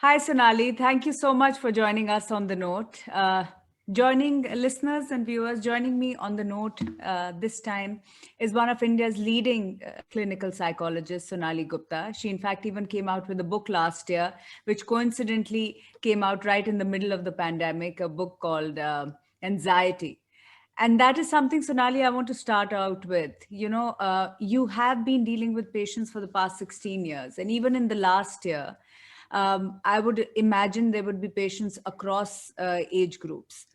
Hi, Sonali. Thank you so much for joining us on the note. Joining listeners and viewers, joining me on the note this time is one of India's leading clinical psychologists, Sonali Gupta. She, in fact, even came out with a book last year, which coincidentally came out right in the middle of the pandemic, a book called Anxiety. And that is something, Sonali, I want to start out with. You have been dealing with patients for the past 16 years, and even in the last year, I would imagine there would be patients across age groups.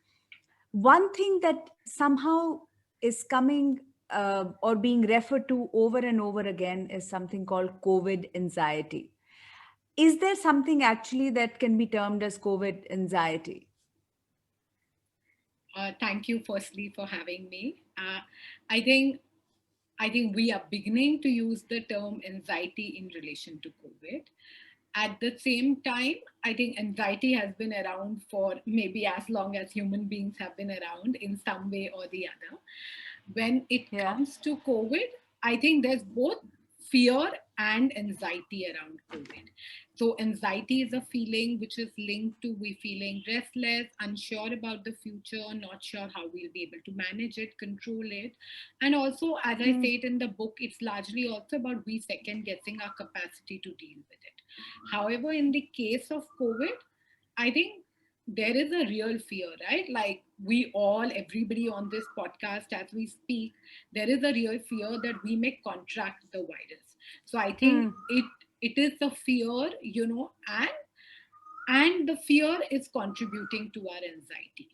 One thing that somehow is coming or being referred to over and over again is something called COVID anxiety. Is there something actually that can be termed as COVID anxiety? Thank you, firstly, for having me. I think I think we are beginning to use the term anxiety in relation to COVID. At the same time, I think anxiety has been around for maybe as long as human beings have been around in some way or the other. When it Yeah. comes to COVID, I think there's both fear and anxiety around COVID. So, anxiety is a feeling which is linked to we feeling restless, unsure about the future, not sure how we'll be able to manage it, control it. And also, as I say it in the book, it's largely also about we second guessing our capacity to deal with it. However, in the case of COVID, I think there is a real fear, right? Like we all, everybody on this podcast, as we speak, there is a real fear that we may contract the virus. So I think Hmm. it is a fear, and the fear is contributing to our anxiety.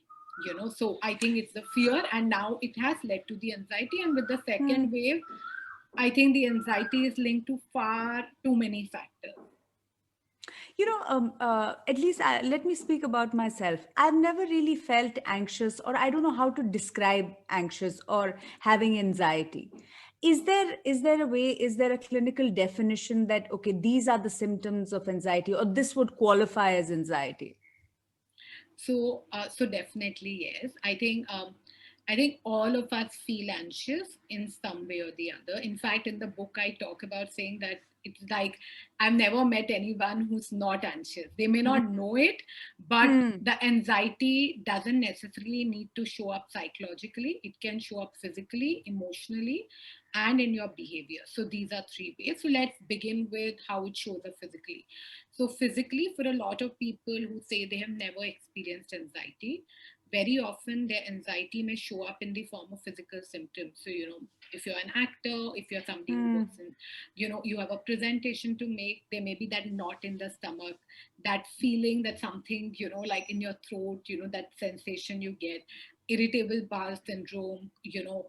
So I think it's the fear, and now it has led to the anxiety. And with the Hmm. second wave, I think the anxiety is linked to far too many factors. At least let me speak about myself. I've never really felt anxious, or I don't know how to describe anxious or having anxiety. Is there a way? Is there a clinical definition that okay, these are the symptoms of anxiety, or this would qualify as anxiety? So definitely yes. I think all of us feel anxious in some way or the other. In fact, in the book, I talk about saying that it's like I've never met anyone who's not anxious. They may not know it, but Hmm. the anxiety doesn't necessarily need to show up psychologically. It can show up physically, emotionally, and in your behavior. So these are three ways. So let's begin with how it shows up physically. So, physically, for a lot of people who say they have never experienced anxiety, very often their anxiety may show up in the form of physical symptoms. So, if you're an actor, if you're somebody who Hmm. works in, you have a presentation to make, there may be that knot in the stomach, that feeling that something, like in your throat, that sensation you get, irritable bowel syndrome,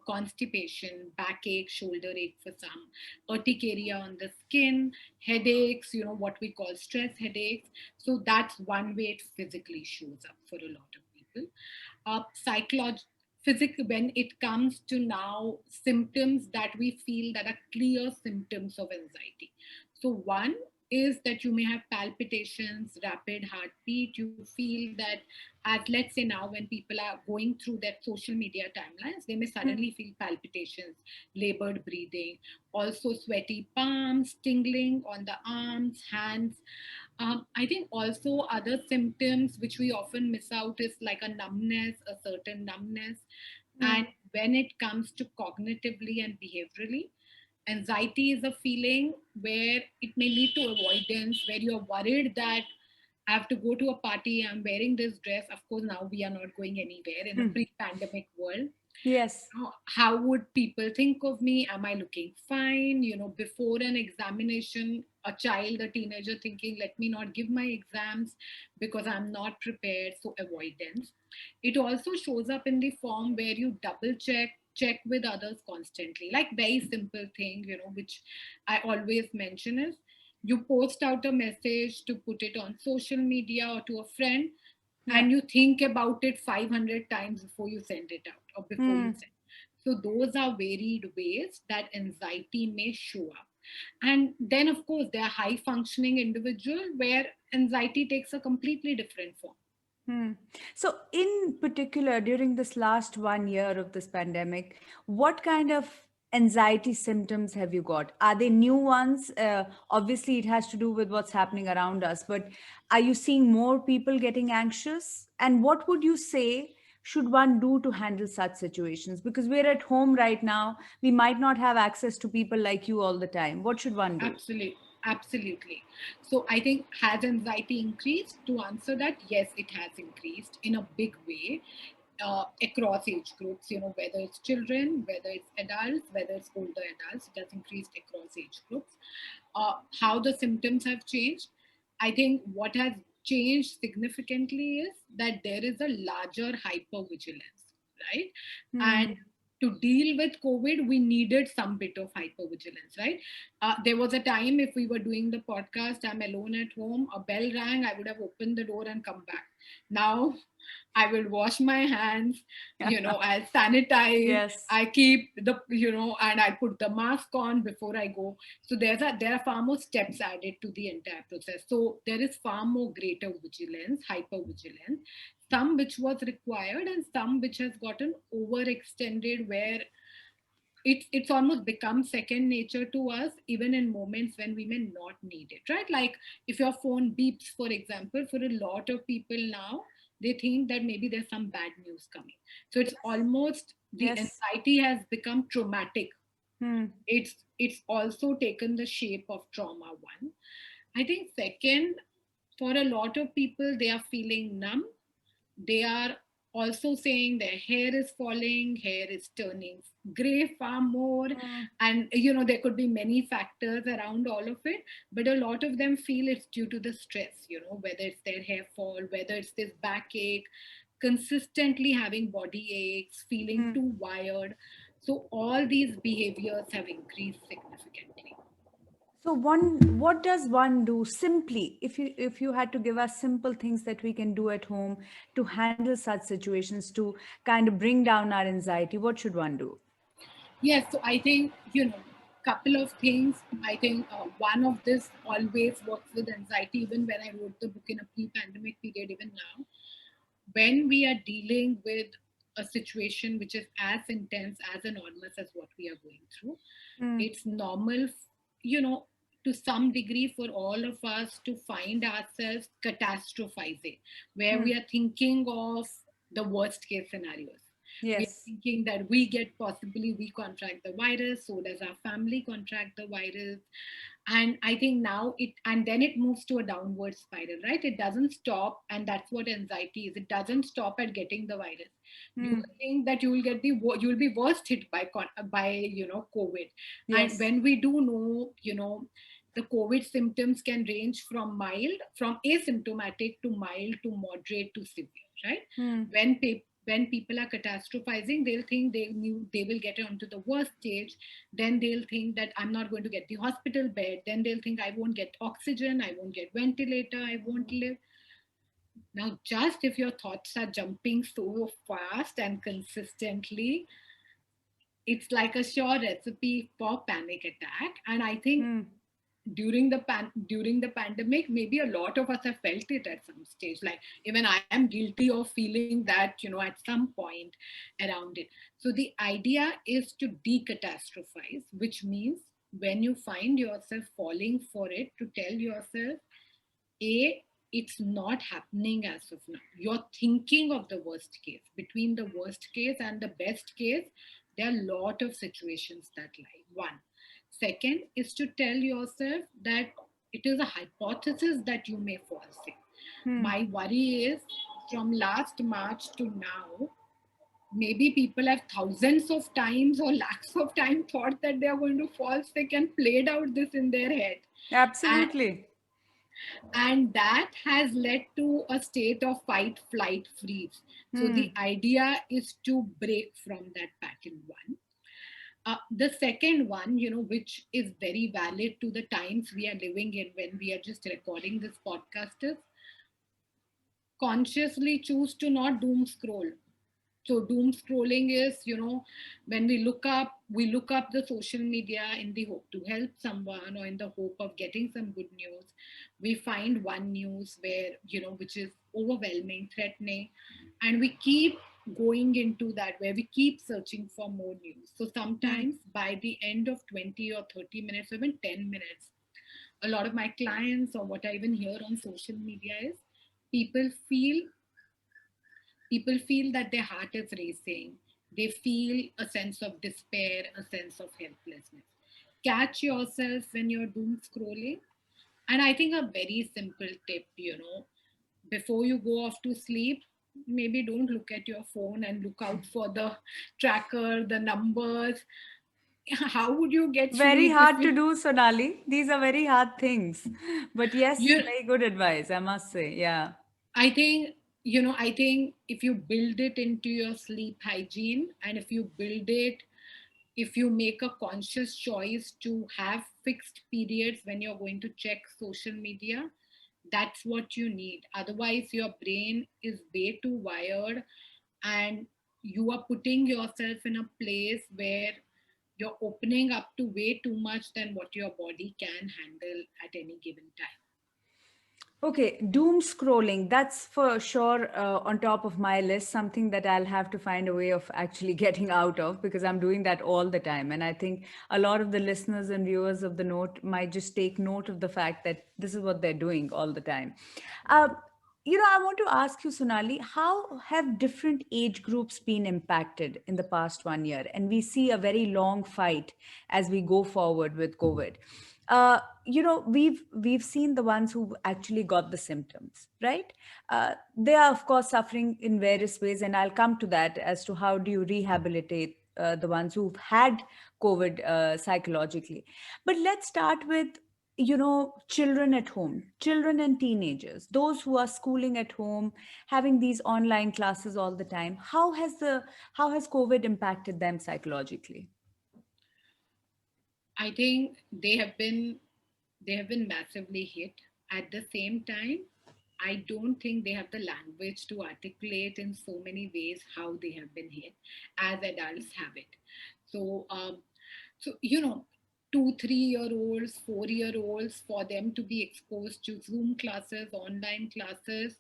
constipation, backache, shoulder ache for some, urticaria on the skin, headaches, what we call stress headaches. So that's one way it physically shows up for a lot of people. Psychology, when it comes to now symptoms that we feel that are clear symptoms of anxiety. So one is that you may have palpitations, rapid heartbeat. You feel that, as let's say now when people are going through their social media timelines, they may suddenly feel palpitations, labored breathing, also sweaty palms, tingling on the arms, hands. I think also other symptoms which we often miss out is like a numbness, a certain numbness. And when it comes to cognitively and behaviorally, anxiety is a feeling where it may lead to avoidance, where you're worried that I have to go to a party, I'm wearing this dress. Of course, now we are not going anywhere in a Hmm. pre pandemic world. Yes. How would people think of me? Am I looking fine? Before an examination, a child, a teenager thinking, let me not give my exams because I'm not prepared. So, avoidance. It also shows up in the form where you double check with others constantly. Like, very simple thing, which I always mention is you post out a message to put it on social media or to a friend, Yeah. and you think about it 500 times before you send it out or before you Hmm. send. So those are varied ways that anxiety may show up. And then of course there are high functioning individual where anxiety takes a completely different form. Hmm. So, in particular, during this last 1 year of this pandemic, what kind of anxiety symptoms have you got? Are they new ones? Obviously, it has to do with what's happening around us, but are you seeing more people getting anxious? And what would you say should one do to handle such situations? Because we're at home right now, we might not have access to people like you all the time. What should one do? Absolutely. Absolutely. So I think, has anxiety increased? To answer that, yes, it has increased in a big way, across age groups, whether it's children, whether it's adults, whether it's older adults, it has increased across age groups. How the symptoms have changed? I think what has changed significantly is that there is a larger hypervigilance, right? And Hmm. to deal with COVID, we needed some bit of hypervigilance, right? There was a time, if we were doing the podcast, I'm alone at home, a bell rang, I would have opened the door and come back. Now I will wash my hands, I'll sanitize, Yes. I keep and I put the mask on before I go. So there are far more steps added to the entire process. So there is far more greater vigilance, hyper vigilance, some which was required and some which has gotten overextended, where it's almost become second nature to us, even in moments when we may not need it, right? Like if your phone beeps, for example, for a lot of people now, they think that maybe there's some bad news coming. So it's almost, the Yes. anxiety has become traumatic. Hmm. It's also taken the shape of trauma. One, I think. Second, for a lot of people, they are feeling numb. They are also saying their hair is falling, hair is turning gray far more. Hmm. And there could be many factors around all of it, but a lot of them feel it's due to the stress, whether it's their hair fall, whether it's this backache, consistently having body aches, feeling Hmm. too wired. So all these behaviors have increased significantly. So what does one do simply, if you had to give us simple things that we can do at home to handle such situations, to kind of bring down our anxiety? What should one do? Yes, so I think, couple of things. I think one of this always works with anxiety, even when I wrote the book in a pre-pandemic period, even now. When we are dealing with a situation which is as intense, as enormous as what we are going through, Hmm. it's normal, you know, to some degree, for all of us to find ourselves catastrophizing, where Hmm. we are thinking of the worst case scenarios. We are Yes. thinking that we contract the virus, so does our family contract the virus. And I think now and then it moves to a downward spiral, right? It doesn't stop, and that's what anxiety is. It doesn't stop at getting the virus. You Hmm. will think that you will be worst hit by COVID. And Yes. when we do know, the COVID symptoms can range from asymptomatic to mild to moderate to severe, right? Hmm. When people are catastrophizing, they'll think they will get onto the worst stage. Then they'll think that I'm not going to get the hospital bed. Then they'll think I won't get oxygen, I won't get ventilator, I won't live. Now, just if your thoughts are jumping so fast and consistently, it's like a sure recipe for panic attack. And I think Hmm. during the pandemic, maybe a lot of us have felt it at some stage. Like even I am guilty of feeling that, at some point around it. So the idea is to decatastrophize, which means when you find yourself falling for it, to tell yourself, a, it's not happening as of now. You're thinking of the worst case. Between the worst case and the best case, there are a lot of situations that lie. One. Second is to tell yourself that it is a hypothesis that you may fall sick. Hmm. My worry is, from last March to now, maybe people have thousands of times or lakhs of times thought that they are going to fall sick and played out this in their head. And Absolutely. that has led to a state of fight, flight, freeze. So the Hmm. idea is to break from that pattern. One. The second one, which is very valid to the times we are living in when we are just recording this podcast, is consciously choose to not doom scroll. So doom scrolling is, when we look up the social media in the hope to help someone, or in the hope of getting some good news. We find one news where, which is overwhelming, threatening, and we keep going into that where we keep searching for more news. So Hmm. sometimes by the end of 20 or 30 minutes, or even 10 minutes, a lot of my clients or what I even hear on social media is people feel people feel that their heart is racing. They feel a sense of despair, a sense of helplessness. Catch yourself when you're doom scrolling. And I think a very simple tip, before you go off to sleep, maybe don't look at your phone and look out for the tracker, the numbers. How would you get Very sleep if hard to you, do, Sonali. These are very hard things. But yes, you very good advice, I must say. Yeah. I think, I think if you build it into your sleep hygiene, and if you make a conscious choice to have fixed periods when you're going to check social media, that's what you need. Otherwise, your brain is way too wired, and you are putting yourself in a place where you're opening up to way too much than what your body can handle at any given time. Okay, doom scrolling, that's for sure on top of my list, something that I'll have to find a way of actually getting out of because I'm doing that all the time. And I think a lot of the listeners and viewers of the note might just take note of the fact that this is what they're doing all the time. Uh, I want to ask you, Sonali, how have different age groups been impacted in the past 1 year? And we see a very long fight as we go forward with COVID. We've seen the ones who actually got the symptoms, right? They are of course suffering in various ways, and I'll come to that as to how do you rehabilitate the ones who've had COVID psychologically. But let's start with children at home, children and teenagers, those who are schooling at home, having these online classes all the time. How has COVID impacted them psychologically? I think they have been massively hit. At the same time, I don't think they have the language to articulate in so many ways how they have been hit as adults have it. So, so 2, 3 year olds, 4 year olds, for them to be exposed to Zoom classes, online classes,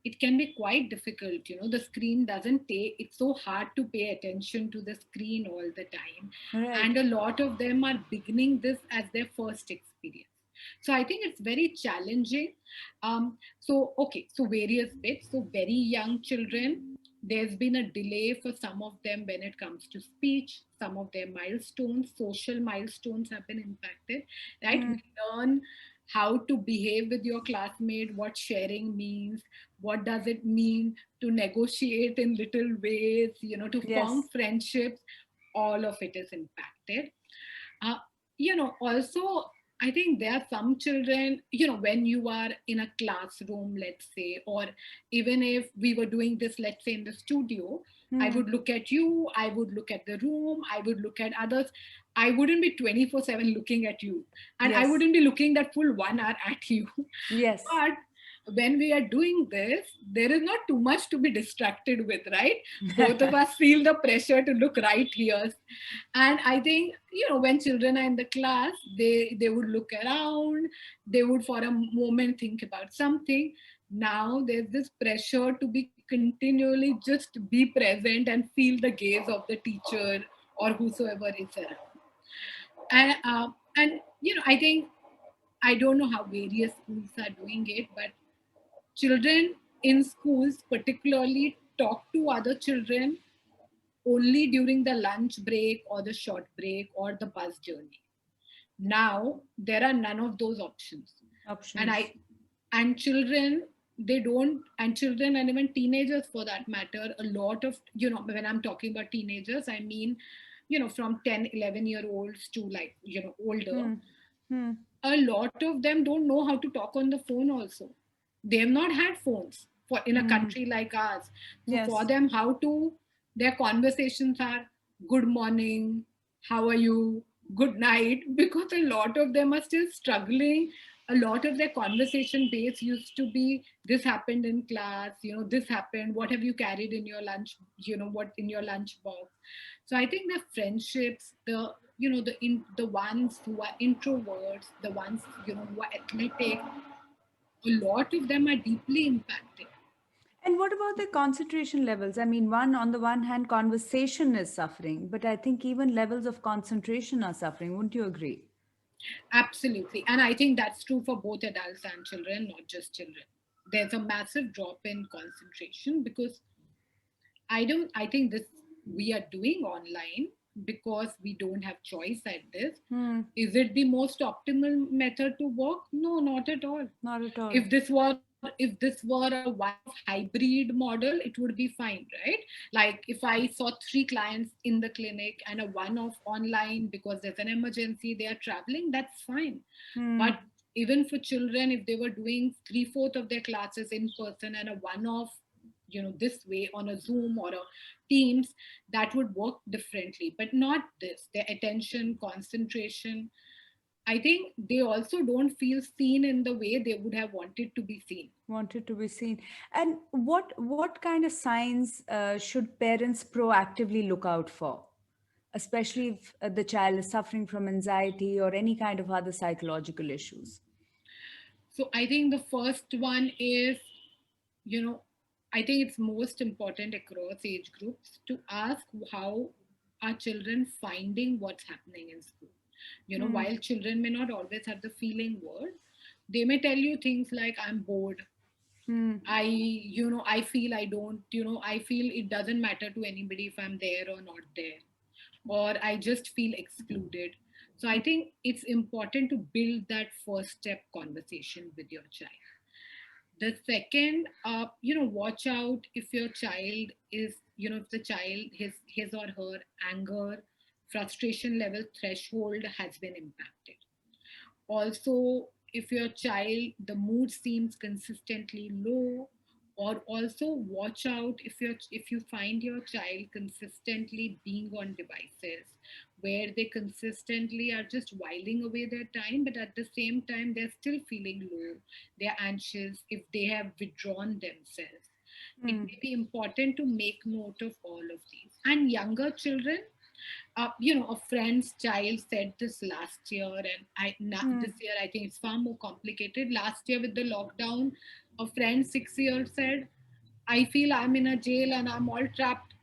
it can be quite difficult. The screen doesn't take, it's so hard to pay attention to the screen all the time. Right. And a lot of them are beginning this as their first experience. So I think it's very challenging. So various bits. So very young children, there's been a delay for some of them when it comes to speech. Some of their milestones, social milestones have been impacted, right? Hmm. We learn how to behave with your classmate, what sharing means, what does it mean to negotiate in little ways, to form Yes. friendships. All of it is impacted. Also, I think there are some children, when you are in a classroom, let's say, or even if we were doing this, let's say, in the studio, I Hmm. would look at you, I would look at the room, I would look at others. I wouldn't be 24/7 looking at you, and I Yes. wouldn't be looking that full 1 hour at you. Yes. But when we are doing this, there is not too much to be distracted with, right? Both of us feel the pressure to look right here. And I think, when children are in the class, they would look around, they would for a moment think about something. Now there's this pressure to be continually just be present and feel the gaze of the teacher or whosoever is around. And I think, I don't know how various schools are doing it, but children in schools particularly talk to other children only during the lunch break or the short break or the bus journey. Now there are none of those options. And Options. I and children, they don't, and children and even teenagers for that matter, a lot of, when I'm talking about teenagers, I mean, from 10, 11 year olds to, like, older, Hmm. Hmm. a lot of them don't know how to talk on the phone also. They have not had phones for in a Hmm. country like ours. So for Yes. them, how to their conversations are good morning, how are you, good night, because a lot of them are still struggling. A lot of their conversation base used to be, this happened in class, this happened, what have you carried in your lunch, what in your lunch box. So I think the friendships, the ones who are introverts, the ones, who are athletic, a lot of them are deeply impacted. And what about the concentration levels? I mean, on the one hand, conversation is suffering, but I think even levels of concentration are suffering. Wouldn't you agree? Absolutely. And I think that's true for both adults and children, not just children. There's a massive drop in concentration because I think this we are doing online because we don't have choice at this. Hmm, Is it the most optimal method to work? No, not at all. not at all. If this were a one-off hybrid model, it would be fine, right? Like if I saw three clients in the clinic and a one-off online because there's an emergency, they are traveling, that's fine. Hmm, But even for children, if they were doing three-fourth of their classes in person and a one-off, this way on a Zoom or a Teams, that would work differently, but not this. Their attention, concentration, I think they also don't feel seen in the way they would have wanted to be seen. wanted to be seen. And what kind of signs should parents proactively look out for, especially if the child is suffering from anxiety or any kind of other psychological issues? So I think the first one is, you know, I think it's most important across age groups to ask how are children finding what's happening in school. Hmm, While children may not always have the feeling word, they may tell you things like, I'm bored. hmm, I feel I don't, I feel it doesn't matter to anybody if I'm there or not there, or I just feel excluded. So I think it's important to build that first step conversation with your child. The second, watch out if your child is, if the child, his or her anger, frustration level threshold has been impacted. Also, if your child, the mood seems consistently low, or also watch out if you find your child consistently being on devices where they consistently are just whiling away their time, but at the same time they're still feeling low, they're anxious, if they have withdrawn themselves, it hmm, may be important to make note of all of these. And younger children, a friend's child said this last year, and hmm. this year I think it's far more complicated. Last year with the lockdown, a friend 6 years said, "I feel I'm in a jail and I'm all trapped.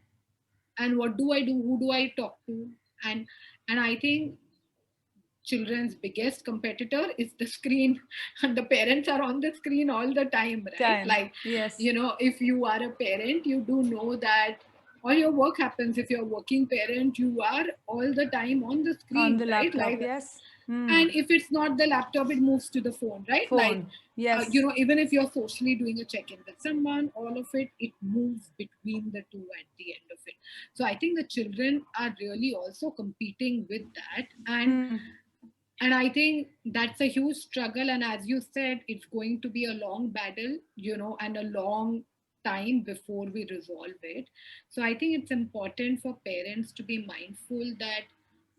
And what do I do? Who do I talk to?" And I think children's biggest competitor is the screen, and the parents are on the screen all the time, right? Time. Like, Yes. if you are a parent, you do know that all your work happens. If you're a working parent, you are all the time on the On screen, the right? laptop. Like, Yes. Hmm. and if it's not the laptop, it moves to the phone, right? Like, Phone. Yes. even if you're socially doing a check-in with someone, all of it moves between the two at the end of it. So I think the children are really also competing with that, Hmm. and I think that's a huge struggle, and as you said, it's going to be a long battle, and a long time before we resolve it. So I think it's important for parents to be mindful that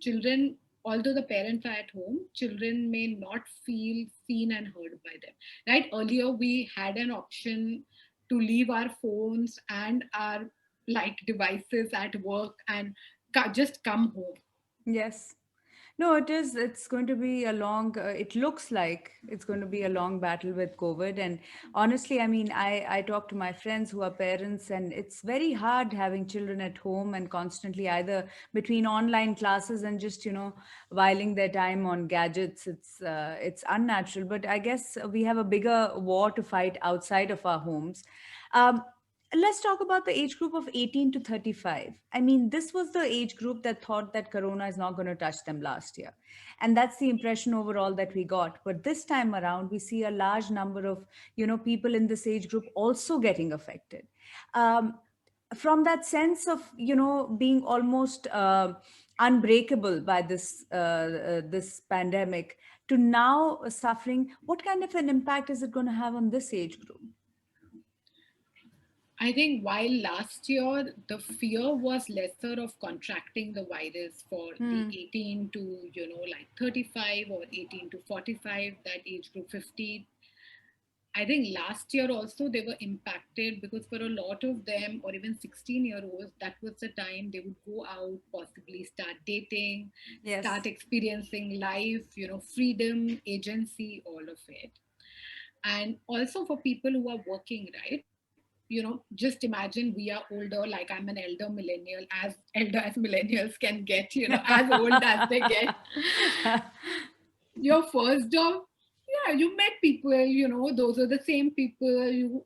children, although the parents are at home, children may not feel seen and heard by them, right? Earlier we had an option to leave our phones and our like devices at work and just come home. Yes. No, it is. It's going to be a long, it looks like it's going to be a long battle with COVID. And honestly, I mean, I talk to my friends who are parents, and it's very hard having children at home and constantly either between online classes and just, whiling their time on gadgets. It's unnatural. But I guess we have a bigger war to fight outside of our homes. Um, let's talk about the age group of 18 to 35. I mean, this was the age group that thought that corona is not going to touch them last year, and that's the impression overall that we got. But this time around we see a large number of people in this age group also getting affected, um, from that sense of being almost unbreakable by this pandemic to now suffering. What kind of an impact is it going to have on this age group? I think while last year the fear was lesser of contracting the virus for the Hmm. 18 to, like 35 or 18 to 45, that age group 50. I think last year also they were impacted because for a lot of them, or even 16-year-olds, that was the time they would go out, possibly start dating, start Yes. experiencing life, freedom, agency, all of it. And also for people who are working, right? just imagine we are older, like I'm an elder millennial, as elder as millennials can get, as old as they get. Your first job, yeah, you met people, those are the same people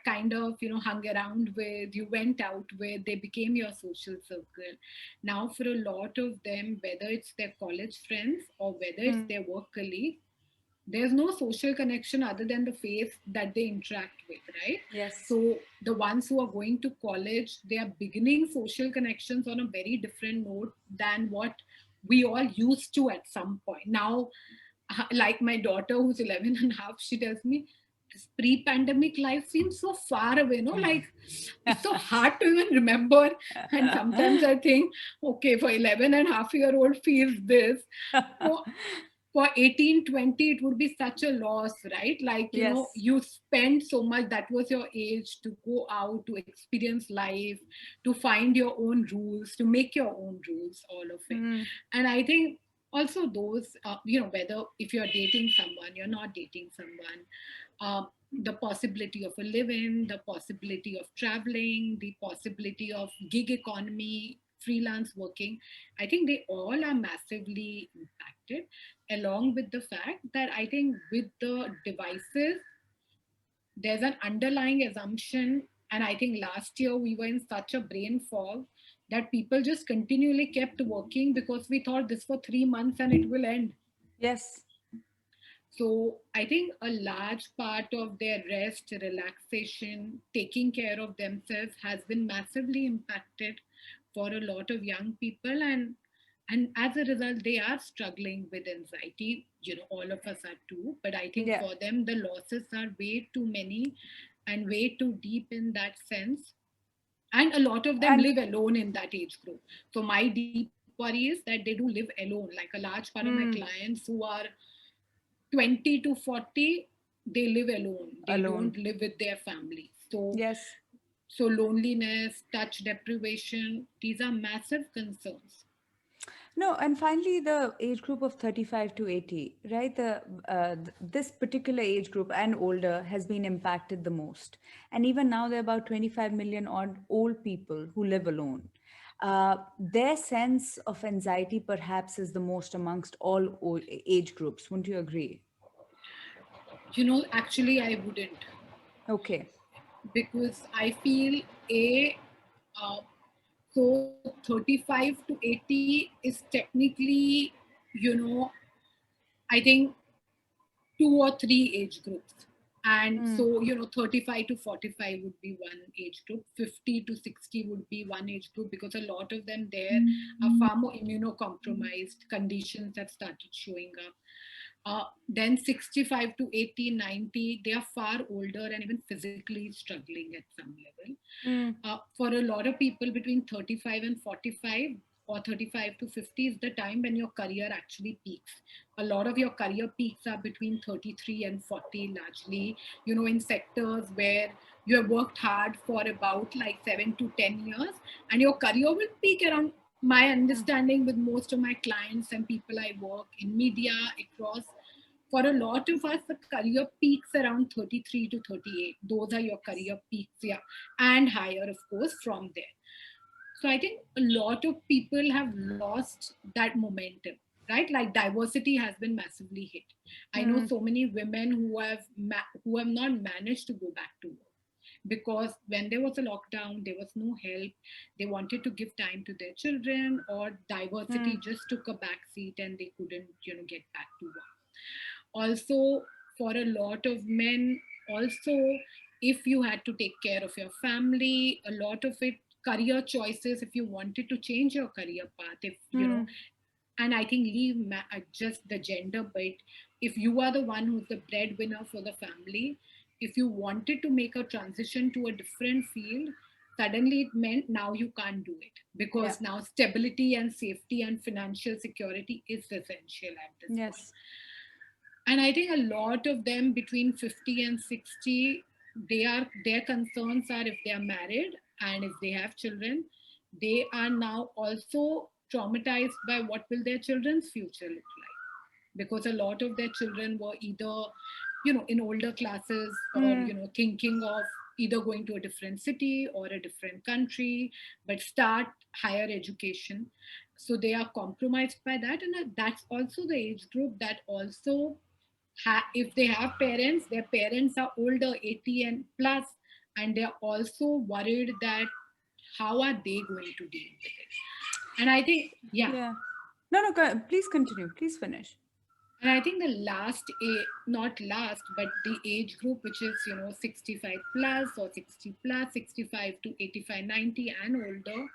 kind of, hung around with, you went out with, they became your social circle. Now, for a lot of them, whether it's their college friends or whether it's Hmm. their work colleagues, there's no social connection other than the face that they interact with, right? Yes. So the ones who are going to college, they are beginning social connections on a very different note than what we all used to at some point. Now, like my daughter who's 11 and a half, she tells me this pre-pandemic life seems so far away, like it's so hard to even remember. And sometimes I think, okay, for 11 and a half year old feels this, for 18-20 it would be such a loss, right? Like, Yes. you spend so much, that was your age to go out, to experience life, to find your own rules, to make your own rules, all of it. Hmm. And I think also those, whether if you're dating someone, you're not dating someone, the possibility of a live-in, the possibility of traveling, the possibility of gig economy, freelance working, I think they all are massively impacted, along with the fact that I think with the devices, there's an underlying assumption. And I think last year we were in such a brain fog that people just continually kept working because we thought this for 3 months and it will end. Yes. So I think a large part of their rest, relaxation, taking care of themselves has been massively impacted for a lot of young people, and as a result they are struggling with anxiety. All of us are too, but I think Yeah. for them the losses are way too many and way too deep in that sense. And a lot of them And live alone in that age group. So my deep worry is that they do live alone. Like a large part of my hmm, clients who are 20 to 40, they live alone, they alone. don't live with their family. Yes. So loneliness, touch deprivation, these are massive concerns. No, and finally, the age group of 35 to 80, right? This particular age group and older has been impacted the most. And even now, there are about 25 million odd old people who live alone. Their sense of anxiety perhaps is the most amongst all age groups. Wouldn't you agree? Actually I wouldn't, Okay. because I feel a uh, so 35 to 80 is technically, you know I think two or three age groups. And Mm, so, 35 to 45 would be one age group, 50 to 60 would be one age group, because a lot of them there are far more immunocompromised, conditions have started showing up. Then 65 to 80, 90, they are far older and even physically struggling at some level. mm, For a lot of people between 35 and 45 or 35 to 50 is the time when your career actually peaks. A lot of your career peaks are between 33 and 40, largely, in sectors where you have worked hard for about like 7 to 10 years, and your career will peak around, my mm. understanding with most of my clients and people I work in media across, for a lot of us, the career peaks around 33 to 38. Those are your career peaks, yeah, and higher, of course, from there. So I think a lot of people have lost that momentum, right? Like diversity has been massively hit. I know Mm, so many women who have not managed to go back to work because when there was a lockdown, there was no help. They wanted to give time to their children, or diversity mm, just took a back seat and they couldn't, get back to work. Also, for a lot of men, also, if you had to take care of your family, a lot of it, career choices, if you wanted to change your career path, if mm, and I think leave just the gender bit, if you are the one who's the breadwinner for the family, if you wanted to make a transition to a different field, suddenly it meant now you can't do it, yeah. because now stability and safety and financial security is essential at this point. Yes. And I think a lot of them between 50 and 60, their concerns are if they are married and if they have children, they are now also traumatized by what will their children's future look like, because a lot of their children were either in older classes, or Mm, thinking of either going to a different city or a different country, but start higher education. So they are compromised by that. And that's also the age group that also, if they have parents, their parents are older, 80 and plus, and they're also worried that how are they going to deal with it. And I think, yeah. Yeah. No, no, please continue. Please finish. And I think the not last, but the age group, which is, 65 plus or 60 plus, 65 to 85, 90 and older,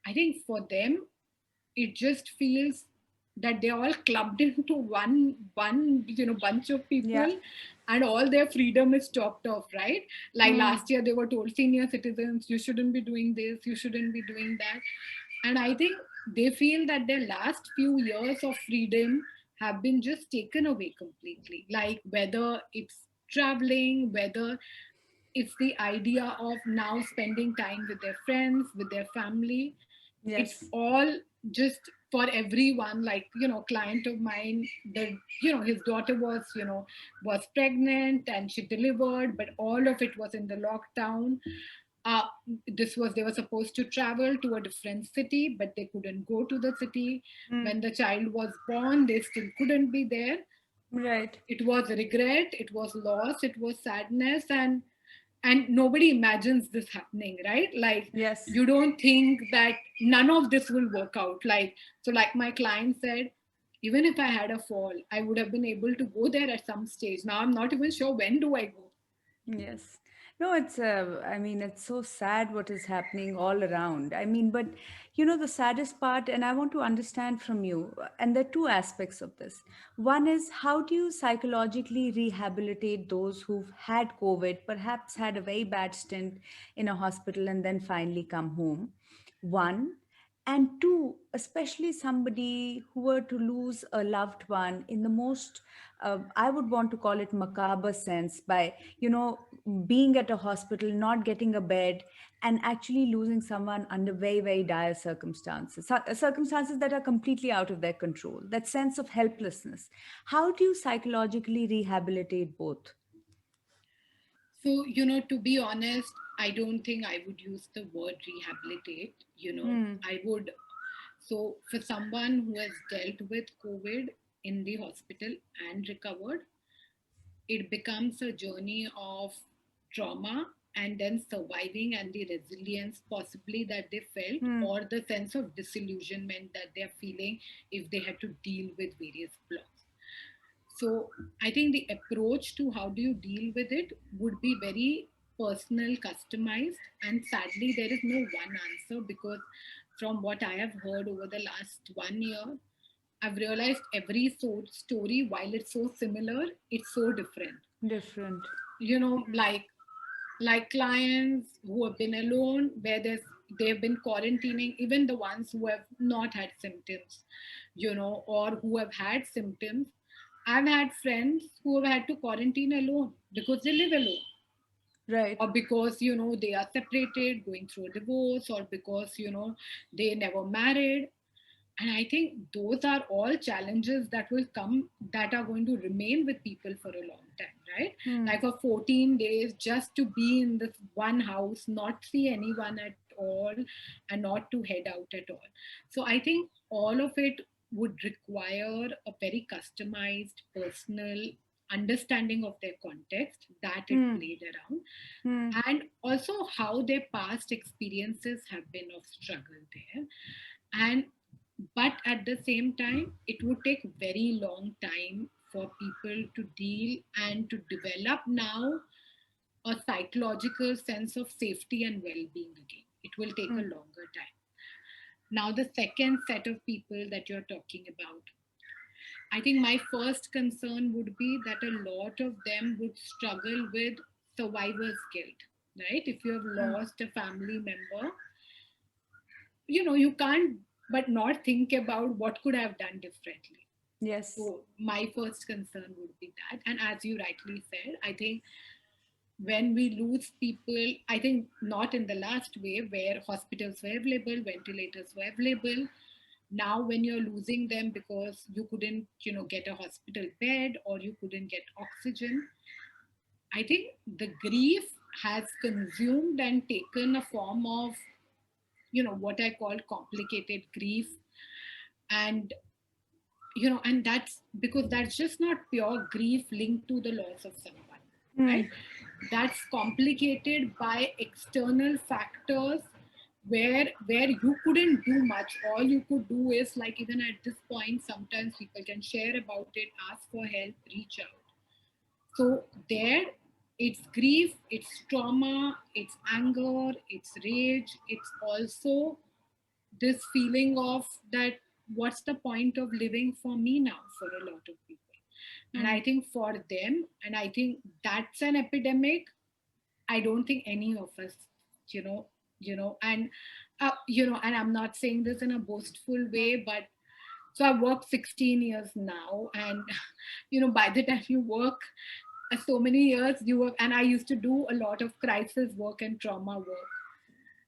I think for them, it just feels that they're all clubbed into one bunch of Yeah. people, and all their freedom is chopped off, right? Like Hmm. last year they were told, senior citizens, you shouldn't be doing this, you shouldn't be doing that. And I think they feel that their last few years of freedom have been just taken away completely, like whether it's traveling, whether it's the idea of now spending time with their friends, with their family. It's Yes. all just for everyone. Like, client of mine, his daughter was pregnant and she delivered, but all of it was in the lockdown. uh, they were supposed to travel to a different city, but they couldn't go to the city. Hmm. When the child was born, they still couldn't be there. Right. It was regret, it was loss, it was sadness, and nobody imagines this happening, right? Like, Yes. you don't think that none of this will work out. Like, so like my client said, even if I had a fall, I would have been able to go there at some stage. Now I'm not even sure when do I go. Yes. No, I mean, it's so sad what is happening all around. I mean, but the saddest part, and I want to understand from you, and there are two aspects of this. One is, how do you psychologically rehabilitate those who've had COVID, perhaps had a very bad stint in a hospital and then finally come home? One. And two, especially somebody who were to lose a loved one in the most, I would want to call it macabre sense, by being at a hospital, not getting a bed, and actually losing someone under very, very dire circumstances, circumstances that are completely out of their control, that sense of helplessness. How do you psychologically rehabilitate both? So, to be honest, I don't think I would use the word rehabilitate. Hmm. I would. So, for someone who has dealt with COVID in the hospital and recovered, it becomes a journey of trauma and then surviving, and the resilience possibly that they felt, Hmm. or the sense of disillusionment that they're feeling if they had to deal with various blocks. So I think the approach to how do you deal with it would be very personal, customized, and sadly, there is no one answer, because from what I have heard over the last 1 year, I've realized every story, while it's so similar, it's so different. Different. You know, like clients who have been alone, where they've been quarantining, even the ones who have not had symptoms, or who have had symptoms. I've had friends who have had to quarantine alone because they live alone, Right. or because they are separated, going through a divorce, or because they never married. And I think those are all challenges that will come, that are going to remain with people for a long time, right? Hmm. Like for 14 days, just to be in this one house, not see anyone at all, and not to head out at all. So I think all of it would require a very customized, personal understanding of their context that it Hmm. played around, Hmm. and also how their past experiences have been of struggle there. And but at the same time, it would take very long time for people to deal and to develop now a psychological sense of safety and well-being again. It will take a Hmm. longer time. Now the second set of people that you're talking about, I think my first concern would be that a lot of them would struggle with survivor's guilt, right? If you have Hmm. lost a family member, you can't but not think about what could I have done differently. Yes. So my first concern would be that. And as you rightly said, I think when we lose people, I think not in the last wave where hospitals were available, ventilators were available. Now when you're losing them because you couldn't get a hospital bed, or you couldn't get oxygen, I think the grief has consumed and taken a form of, what I call complicated grief. And and that's because that's just not pure grief linked to the loss of someone, right? Hmm. That's complicated by external factors where you couldn't do much. All you could do is, like, even at this point, sometimes people can share about it, ask for help, reach out. So there, it's grief, it's trauma, it's anger, it's rage, it's also this feeling of that, what's the point of living for me now, for a lot of people. And I Hmm. think for them, and I think that's an epidemic. I don't think any of us, you know and and I'm not saying this in a boastful way, but so I worked 16 years now, and by the time you work so many years, you work, and I used to do a lot of crisis work and trauma work.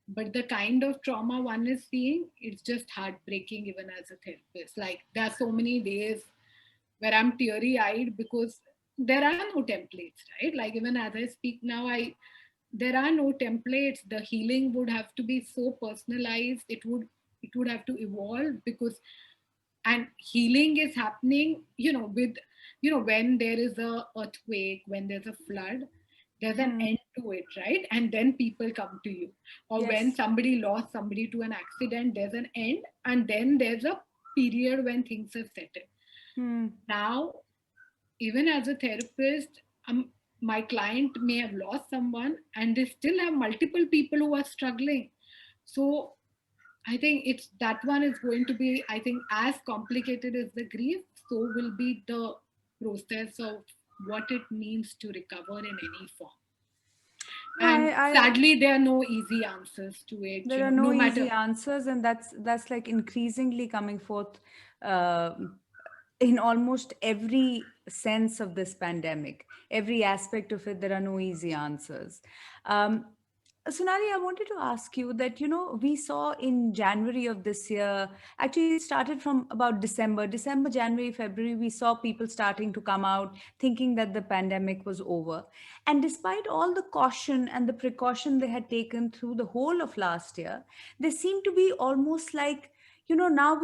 But the kind of trauma one is seeing, it's just heartbreaking, even as a therapist. Like, there are so many days where I'm teary eyed because there are no templates, right? Like, even as I speak now, there are no templates. The healing would have to be so personalized. It would have to evolve, because and healing is happening, with, when there is a earthquake, when there's a flood, there's an Hmm. end to it, right? And then people come to you. Or when Yes. somebody lost somebody to an accident, there's an end, and then there's a period when things have settled. Hmm. Now, even as a therapist, my client may have lost someone, and they still have multiple people who are struggling. So I think it's that one is going to be, I think, as complicated as the grief, so will be the process of what it means to recover in any form. No, And I sadly, there are no easy answers to it, there are no no easy matter. answers, and that's like increasingly coming forth uh, in almost every sense of this pandemic, every aspect of it. There are no easy answers. um, Sonali, I wanted to ask you that, we saw in January of this year, actually, it started from about December, January, February, we saw people starting to come out thinking that the pandemic was over. And despite all the caution and the precaution they had taken through the whole of last year, they seem to be almost like, now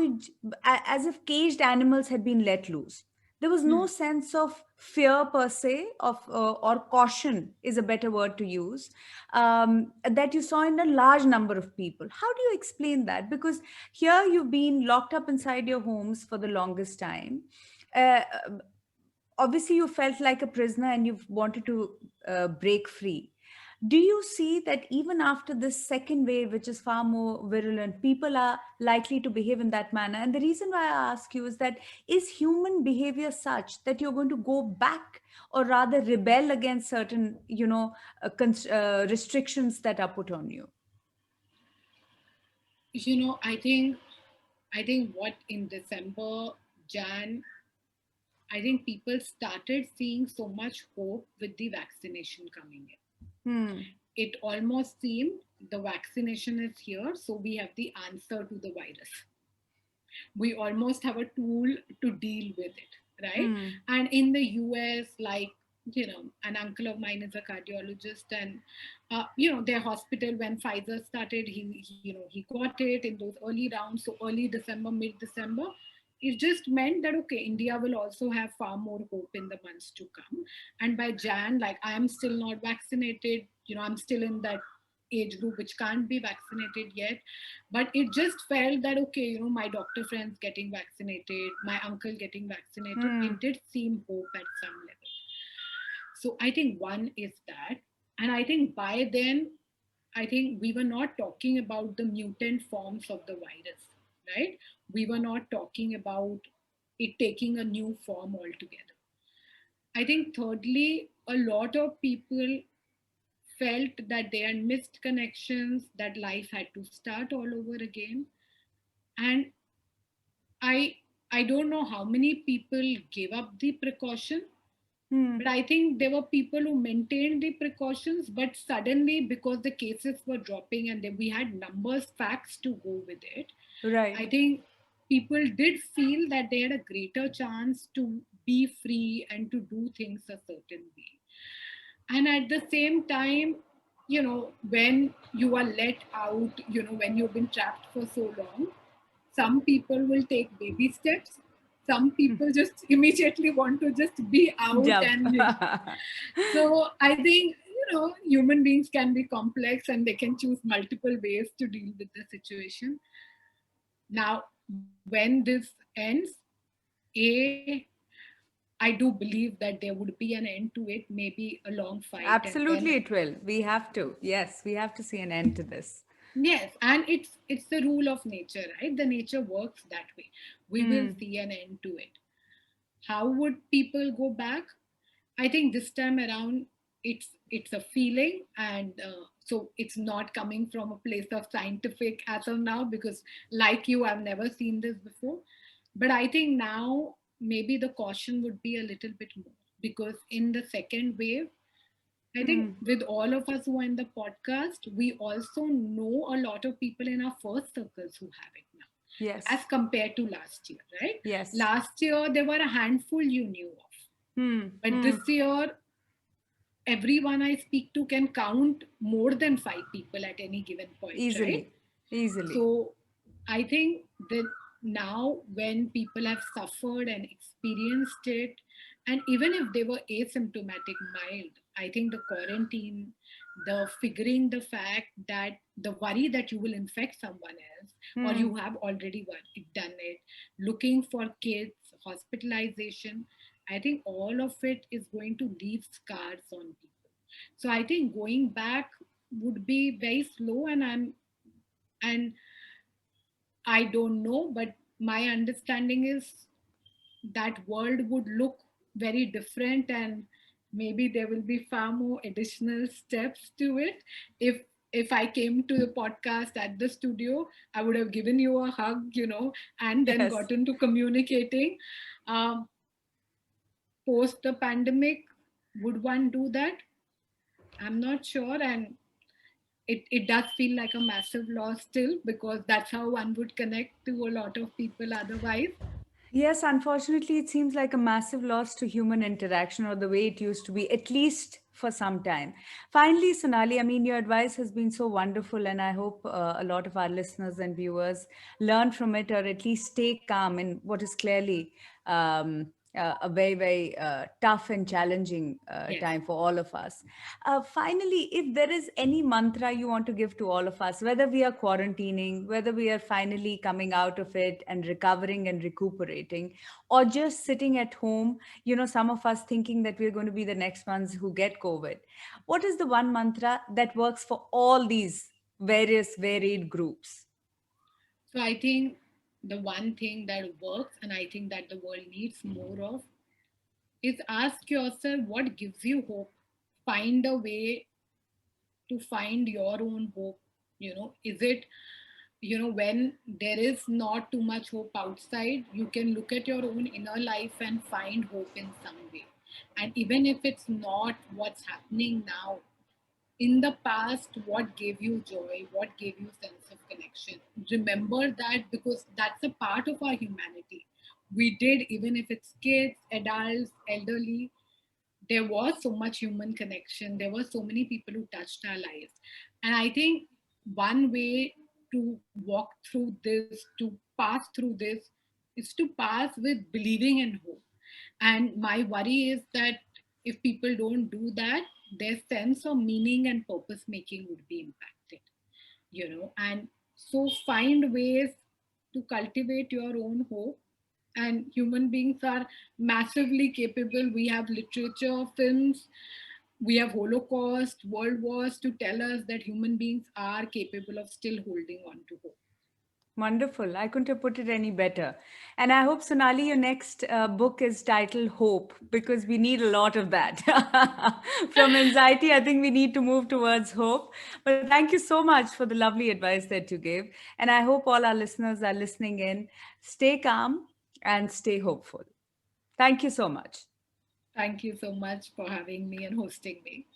as if caged animals had been let loose. There was no Hmm. sense of fear per se, of or caution is a better word to use, that you saw in a large number of people. How do you explain that? Because here you've been locked up inside your homes for the longest time. Uh, Obviously, you felt like a prisoner and you've wanted to break free. Do you see that even after this second wave, which is far more virulent, people are likely to behave in that manner? And the reason why I ask you is that, is human behavior such that you're going to go back, or rather rebel against certain, restrictions that are put on you? I think what in December, Jan, I think people started seeing so much hope with the vaccination coming in. Hmm. It almost seemed the vaccination is here, so we have the answer to the virus. We almost have a tool to deal with it, right? Hmm. And in the US, like, an uncle of mine is a cardiologist, and their hospital, when Pfizer started, he got it in those early rounds, so early December, mid December. It just meant that, okay, India will also have far more hope in the months to come. And by Jan, like, I am still not vaccinated, I'm still in that age group which can't be vaccinated yet. But it just felt that, okay, my doctor friends getting vaccinated, my uncle getting vaccinated, Hmm. it did seem hope at some level. So I think one is that. And I think by then, I think we were not talking about the mutant forms of the virus, right? We were not talking about it taking a new form altogether. I think thirdly, a lot of people felt that they had missed connections, that life had to start all over again. And I I don't know how many people gave up the precaution, but Hmm. I think there were people who maintained the precautions, but suddenly, because the cases were dropping and then we had numbers, facts to go with it, I Right. think people did feel that they had a greater chance to be free and to do things a certain way. And at the same time, when you are let out, when you've been trapped for so long, some people will take baby steps. Some people just immediately want to just be out Jump. and, so I think, human beings can be complex and they can choose multiple ways to deal with the situation. Now, when this ends, A, I do believe that there would be an end to it, maybe a long fight, and then Absolutely, it will. We have to. Yes, we have to see an end to this. yes, and it's the rule of nature, right? The nature works that way. We will Hmm. see an end to it. How would people go back? I think this time around, it's a feeling, and so it's not coming from a place of scientific as of now, because like you, I've never seen this before. But I think now maybe the caution would be a little bit more, because in the second wave, I think Hmm. with all of us who are in the podcast, we also know a lot of people in our first circles who have it now, Yes. as compared to last year, right? Yes. Last year, there were a handful you knew of. Hmm. But Hmm. this year, everyone I speak to can count more than five people at any given point, right? Easily. Easily. So I think that now when people have suffered and experienced it, and even if they were asymptomatic, mild, I think the quarantine, the figuring the fact that the worry that you will infect someone else, or Hmm. you have already done it, looking for kids, hospitalization, I think all of it is going to leave scars on people. So I think going back would be very slow, and I don't know, but my understanding is that world would look very different, and maybe there will be far more additional steps to it. If I came to the podcast at the studio, I would have given you a hug, and then Yes. gotten to communicating. Um, Post the pandemic, would one do that? I'm not sure, and it does feel like a massive loss still, because that's how one would connect to a lot of people otherwise. Yes, unfortunately, it seems like a massive loss to human interaction or the way it used to be, at least for some time. Finally, Sonali, I mean, your advice has been so wonderful, and I hope a lot of our listeners and viewers learn from it or at least stay calm in what is clearly a very, very tough and challenging Yes. time for all of us. Finally, if there is any mantra you want to give to all of us, whether we are quarantining, whether we are finally coming out of it and recovering and recuperating, or just sitting at home, some of us thinking that we're going to be the next ones who get COVID, what is the one mantra that works for all these various varied groups? So I think the one thing that works, and I think that the world needs more of, is ask yourself what gives you hope. Find a way to find your own hope. Is it, when there is not too much hope outside, you can look at your own inner life and find hope in some way. And even if it's not what's happening now, in the past, what gave you joy, what gave you sense of connection, remember that, because that's a part of our humanity. We did, even if it's kids, adults, elderly, there was so much human connection, there were so many people who touched our lives. And I think one way to walk through this, to pass through this, is to pass with believing in hope. And my worry is that if people don't do that, their sense of meaning and purpose making would be impacted. And so find ways to cultivate your own hope. And human beings are massively capable. We have literature, films, we have Holocaust, world wars to tell us that human beings are capable of still holding on to hope. Wonderful. I couldn't have put it any better. And I hope, Sonali, your next book is titled Hope, because we need a lot of that. From anxiety, I think we need to move towards hope. But thank you so much for the lovely advice that you gave. And I hope all our listeners are listening in. Stay calm and stay hopeful. Thank you so much. Thank you so much for having me and hosting me.